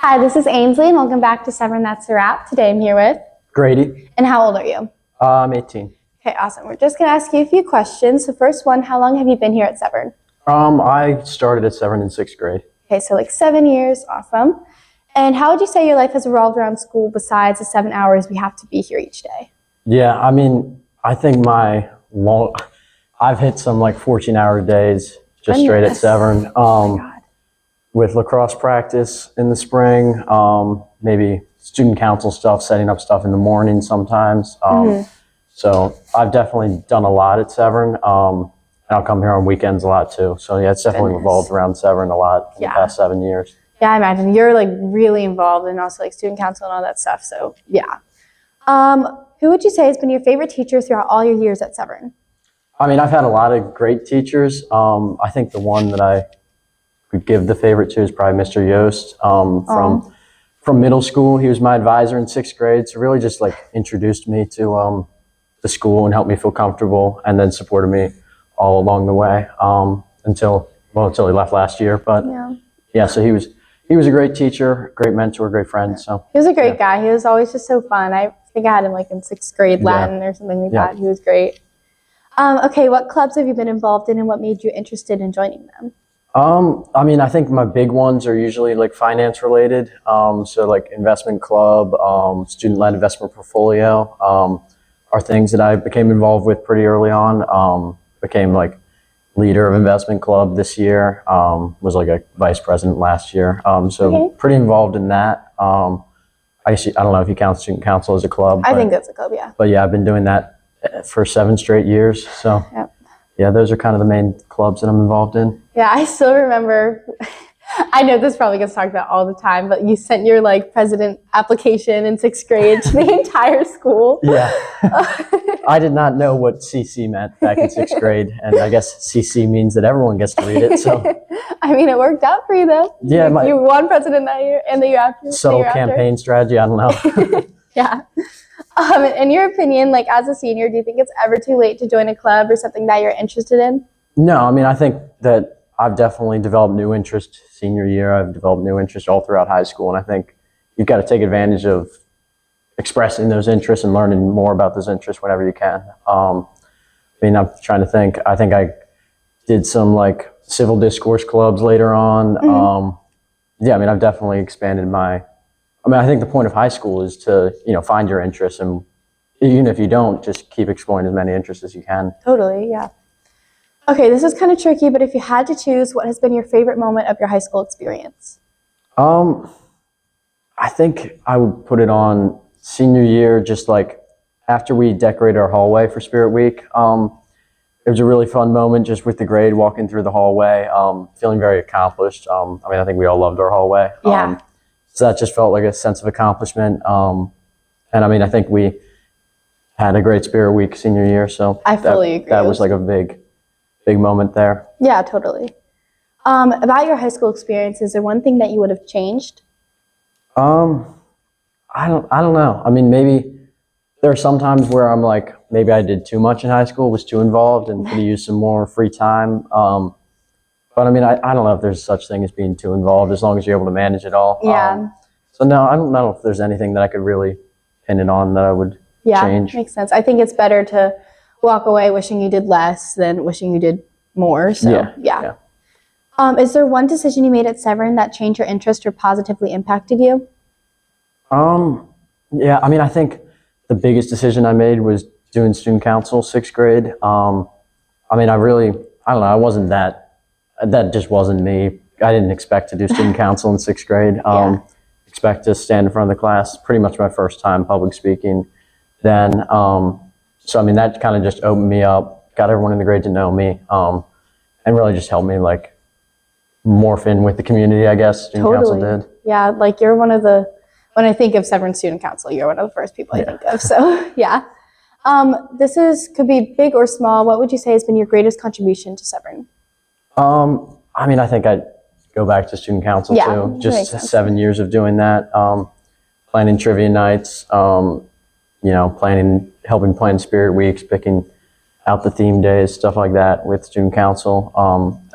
Hi, this is Ainsley, and welcome back to Severn That's a Wrap. Today I'm here with Grady. And how old are you? I'm 18. Okay, awesome. We're just going to ask you a few questions. The first one, how long have you been here at Severn? I started at Severn in 6th grade. Okay, so like 7 years. Awesome. And how would you say your life has revolved around school besides the 7 hours we have to be here each day? Yeah, I think I've hit some like 14-hour days just straight at Severn. With lacrosse practice in the spring, maybe student council stuff, setting up stuff in the morning sometimes. So I've definitely done a lot at Severn. And I'll come here on weekends a lot too. So yeah, it's definitely revolved around Severn a lot in the past 7 years. Yeah, I imagine you're like really involved in also like student council and all that stuff. So yeah. Who would you say has been your favorite teacher throughout all your years at Severn? I've had a lot of great teachers. I think the one that I could give the favorite to is probably Mr. Yost from middle school. He was my advisor in 6th grade, so really just like introduced me to the school and helped me feel comfortable, and then supported me all along the way until he left last year. But yeah, so he was a great teacher, great mentor, great friend. So he was a great guy. He was always just so fun. I think I had him like in 6th grade Latin or something like that. He was great. Okay, what clubs have you been involved in, and what made you interested in joining them? I think my big ones are usually like finance related. So like investment club, student-led investment portfolio, are things that I became involved with pretty early on. Became like leader of investment club this year. Was like a vice president last year. Pretty involved in that. I don't know if you count student council as a club. I think that's a club, yeah. But yeah, I've been doing that for 7 straight years. So. Yep. Yeah, those are kind of the main clubs that I'm involved in. Yeah, I still remember, I know this probably gets talked about all the time, but you sent your like president application in 6th grade to the entire school. Yeah. I did not know what CC meant back in 6th grade, and I guess CC means that everyone gets to read it. So I mean, it worked out for you though. Yeah, you won president that year and the year after. Subtle campaign strategy, I don't know. Yeah. In your opinion, like as a senior, do you think it's ever too late to join a club or something that you're interested in? No, I think that I've definitely developed new interest senior year. I've developed new interest all throughout high school, and I think you've got to take advantage of expressing those interests and learning more about those interests whenever you can. I'm trying to think. I think I did some like civil discourse clubs later on. I've definitely expanded my. I think the point of high school is to, find your interests, and even if you don't, just keep exploring as many interests as you can. Totally, yeah. Okay, this is kind of tricky, but if you had to choose, what has been your favorite moment of your high school experience? I think I would put it on senior year, just like after we decorated our hallway for Spirit Week. It was a really fun moment just with the grade, walking through the hallway, feeling very accomplished. I think we all loved our hallway. Yeah. So that just felt like a sense of accomplishment. I think we had a great Spirit Week senior year. So I fully agree. That was like a big moment there. Yeah, totally. About your high school experience, is there one thing that you would have changed? I don't know. Maybe there are some times where I'm like, maybe I did too much in high school, was too involved, and could have used some more free time. But I don't know if there's such thing as being too involved, as long as you're able to manage it all. Yeah. So no, I don't know if there's anything that I could really pin it on that I would change. Yeah, makes sense. I think it's better to walk away wishing you did less than wishing you did more. So yeah. Is there one decision you made at Severn that changed your interest or positively impacted you? I think the biggest decision I made was doing student council 6th grade. I don't know, I wasn't that just wasn't me. I didn't expect to do student council in 6th grade. Expect to stand in front of the class. Pretty much my first time public speaking. Then, that kind of just opened me up, got everyone in the grade to know me, and really just helped me like morph in with the community, I guess. Student council did. Yeah, like you're one of the, when I think of Severn Student Council, you're one of the first people I think of. So yeah. Could be big or small. What would you say has been your greatest contribution to Severn? I think I'd go back to student council too. Just 7 years of doing that. Planning trivia nights, helping plan Spirit Weeks, picking out the theme days, stuff like that with student council.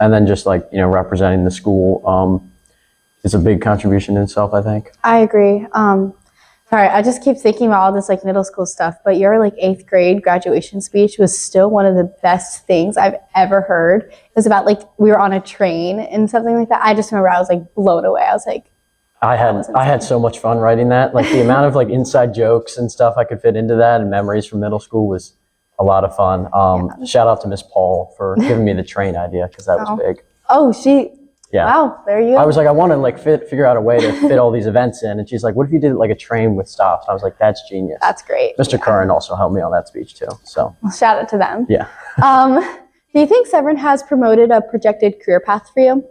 And then just representing the school is a big contribution in itself, I think. I agree. Sorry, I just keep thinking about all this like middle school stuff, but your like 8th grade graduation speech was still one of the best things I've ever heard. It was about like we were on a train and something like that. I just remember I was like blown away. I was like, I had so much fun writing that. Like the amount of like inside jokes and stuff I could fit into that and memories from middle school was a lot of fun. Shout out to Miss Paul for giving me the train idea because that was big. Oh, Yeah. Wow, there you go. I was like, I want to like figure out a way to fit all these events in, and she's like, "What if you did like a train with stops?" And I was like, "That's genius." That's great. Mr. Curran also helped me on that speech too. So well, shout out to them. Yeah. Do you think Severn has promoted a projected career path for you?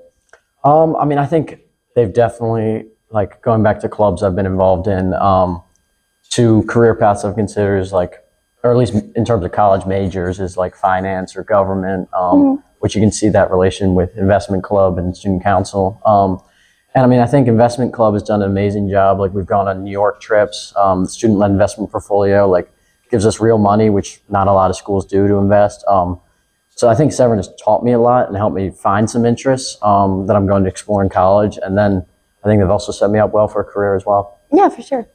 I mean, I think they've definitely like going back to clubs I've been involved in. 2 career paths I've considered is like, or at least in terms of college majors, is like finance or government. Which you can see that relation with investment club and student council. And I mean, I think investment club has done an amazing job. Like we've gone on New York trips, student-led investment portfolio, like gives us real money, which not a lot of schools do to invest. So I think Severn has taught me a lot and helped me find some interests that I'm going to explore in college. And then I think they've also set me up well for a career as well. Yeah, for sure.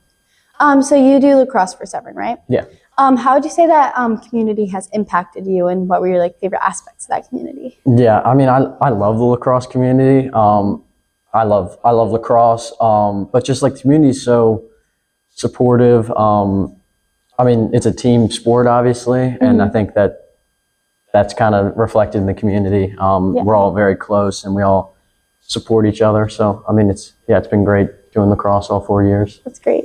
So you do lacrosse for Severn, right? Yeah. How would you say that community has impacted you, and what were your like favorite aspects of that community? Yeah, I mean, I love the lacrosse community. I love lacrosse, but just like the community is so supportive. I mean, it's a team sport, obviously, and I think that's kind of reflected in the community. We're all very close, and we all support each other. So, I mean, it's been great doing lacrosse all 4 years. That's great.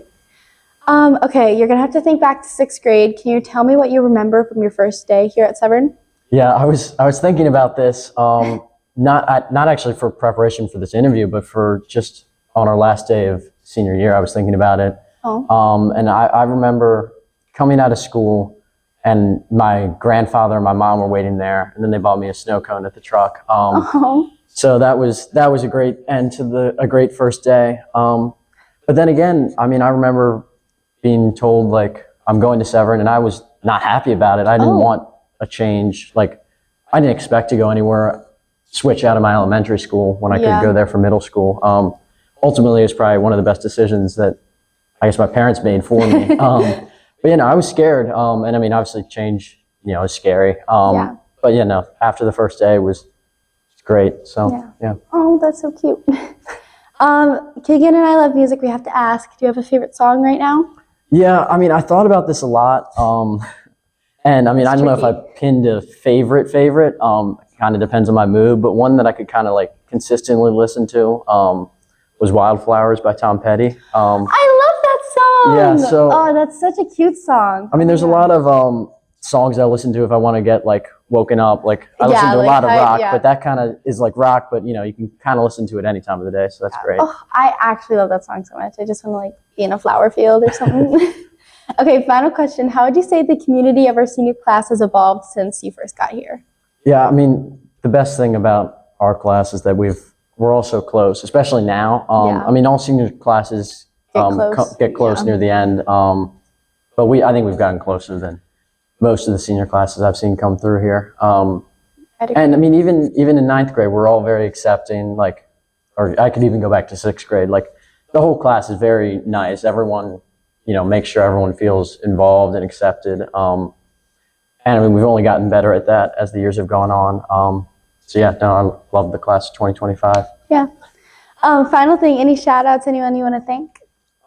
Okay, you're gonna have to think back to 6th grade. Can you tell me what you remember from your first day here at Severn? Yeah, I was thinking about this, not actually for preparation for this interview, but for just on our last day of senior year. I was thinking about it, and I remember coming out of school, and my grandfather and my mom were waiting there, and then they bought me a snow cone at the truck. So that was a great end to a great first day. But then again, I mean, I remember being told like I'm going to Severn, and I was not happy about it. I didn't want a change. Like I didn't expect to go anywhere, switch out of my elementary school when I could go there for middle school. Ultimately, it was probably one of the best decisions that I guess my parents made for me. But I was scared, and I mean, obviously, change is scary. But after the first day, it was great. So yeah. Oh, that's so cute. Keegan and I love music. We have to ask, do you have a favorite song right now? Yeah, I mean, I thought about this a lot, and I mean, I don't know if I pinned a favorite. Kind of depends on my mood, but one that I could kind of like consistently listen to was "Wildflowers" by Tom Petty. I love that song. Yeah, that's such a cute song. I mean, there's a lot of songs I listen to if I want to get like woken up. Like I listen to a lot of rock, but that kind of is like rock, but you can kind of listen to it any time of the day, so that's great. Oh, I actually love that song so much. I just want to like be in a flower field or something. Okay, final question. How would you say the community of our senior class has evolved since you first got here? Yeah, I mean, the best thing about our class is that we're all so close, especially now. I mean, all senior classes get close near the end, but I think we've gotten closer than most of the senior classes I've seen come through here. And I mean, even in 9th grade, we're all very accepting. Like, or I could even go back to 6th grade. Like, the whole class is very nice. Everyone, makes sure everyone feels involved and accepted. And I mean, we've only gotten better at that as the years have gone on. So yeah, no, I love the class of 2025. Yeah. Final thing, any shout outs, anyone you want to thank?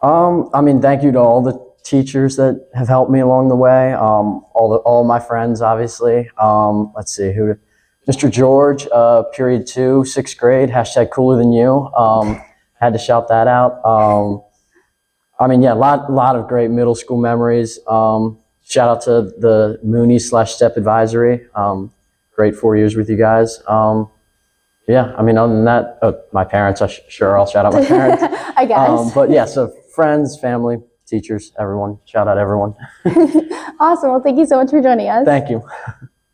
I mean, thank you to all the teachers that have helped me along the way. All my friends, obviously. Let's see, Mr. George, period 2, 6th grade, #cooler than you. Had to shout that out. I mean, yeah, a lot of great middle school memories. Shout out to the Mooney/Step Advisory. Great 4 years with you guys. Yeah, I mean, other than that, my parents, I'll shout out my parents. I guess. But yeah, so friends, family, teachers, everyone. Shout out everyone. Awesome. Well, thank you so much for joining us. Thank you.